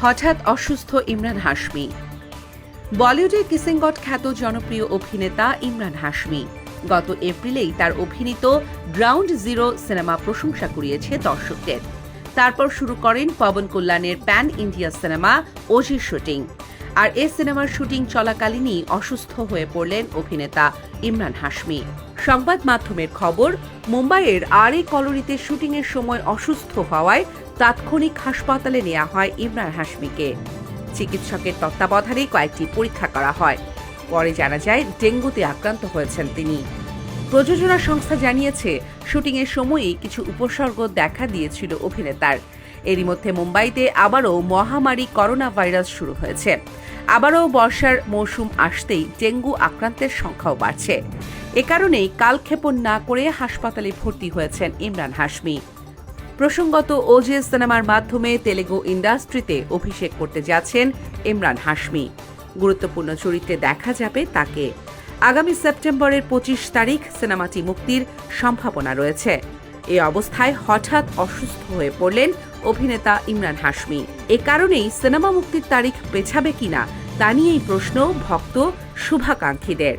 হঠাৎ অসুস্থ ইমরান হাশমি। বলিউডে কিসিং গড খ্যাত জনপ্রিয় অভিনেতা ইমরান হাশমি গত এপ্রিলেই তার অভিনীত গ্রাউন্ড জিরো সিনেমা প্রশংসা কুড়িয়েছে দর্শকদের। তারপর শুরু করেন পবন কল্যাণের প্যান ইন্ডিয়া সিনেমা ওজির শুটিং। আর এ সিনেমার শুটিং চলাকালীনই অসুস্থ হয়ে পড়লেন অভিনেতা ইমরান হাশমি। সংবাদ মাধ্যমের খবর, মুম্বাইয়ের আরএ কলোনিতে শুটিংয়ের সময় অসুস্থ হওয়ায় তাৎক্ষণিক হাসপাতালে নেওয়া হয় ইমরান হাশমিকে। চিকিৎসকের তত্ত্বাবধানে কয়েকটি পরীক্ষা করা হয়। পরে জানা যায় ডেঙ্গুতে আক্রান্ত হয়েছেন তিনি। প্রযোজনা সংস্থা জানিয়েছে, শুটিংয়ের সময়ই কিছু উপসর্গ দেখা দিয়েছিল অভিনেতার। এরই মধ্যে মুম্বাইতে আবারও মহামারী করোনা ভাইরাস শুরু হয়েছে। আবারও বর্ষার মৌসুম আসতেই ডেঙ্গু আক্রান্তের সংখ্যাও বাড়ছে। এ কারণেই কালক্ষেপণ না করে হাসপাতালে ভর্তি হয়েছেন ইমরান হাশমি। প্রসঙ্গত, ওজি সিনেমার মাধ্যমে তেলেগু ইন্ডাস্ট্রিতে অভিষেক করতে যাচ্ছেন ইমরান হাশমি। গুরুত্বপূর্ণ চরিত্রে দেখা যাবে তাকে। আগামী সেপ্টেম্বরের 25 তারিখ সিনেমাটি মুক্তির সম্ভাবনা রয়েছে। এই অবস্থায় হঠাৎ অসুস্থ হয়ে পড়লেন অভিনেতা ইমরান হাশমি। এ কারণেই সিনেমা মুক্তির তারিখ পেছাবে কিনা তা নিয়েই প্রশ্ন ভক্ত শুভাকাঙ্ক্ষীদের।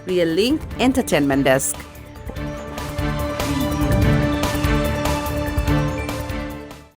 Real link entertainment desk.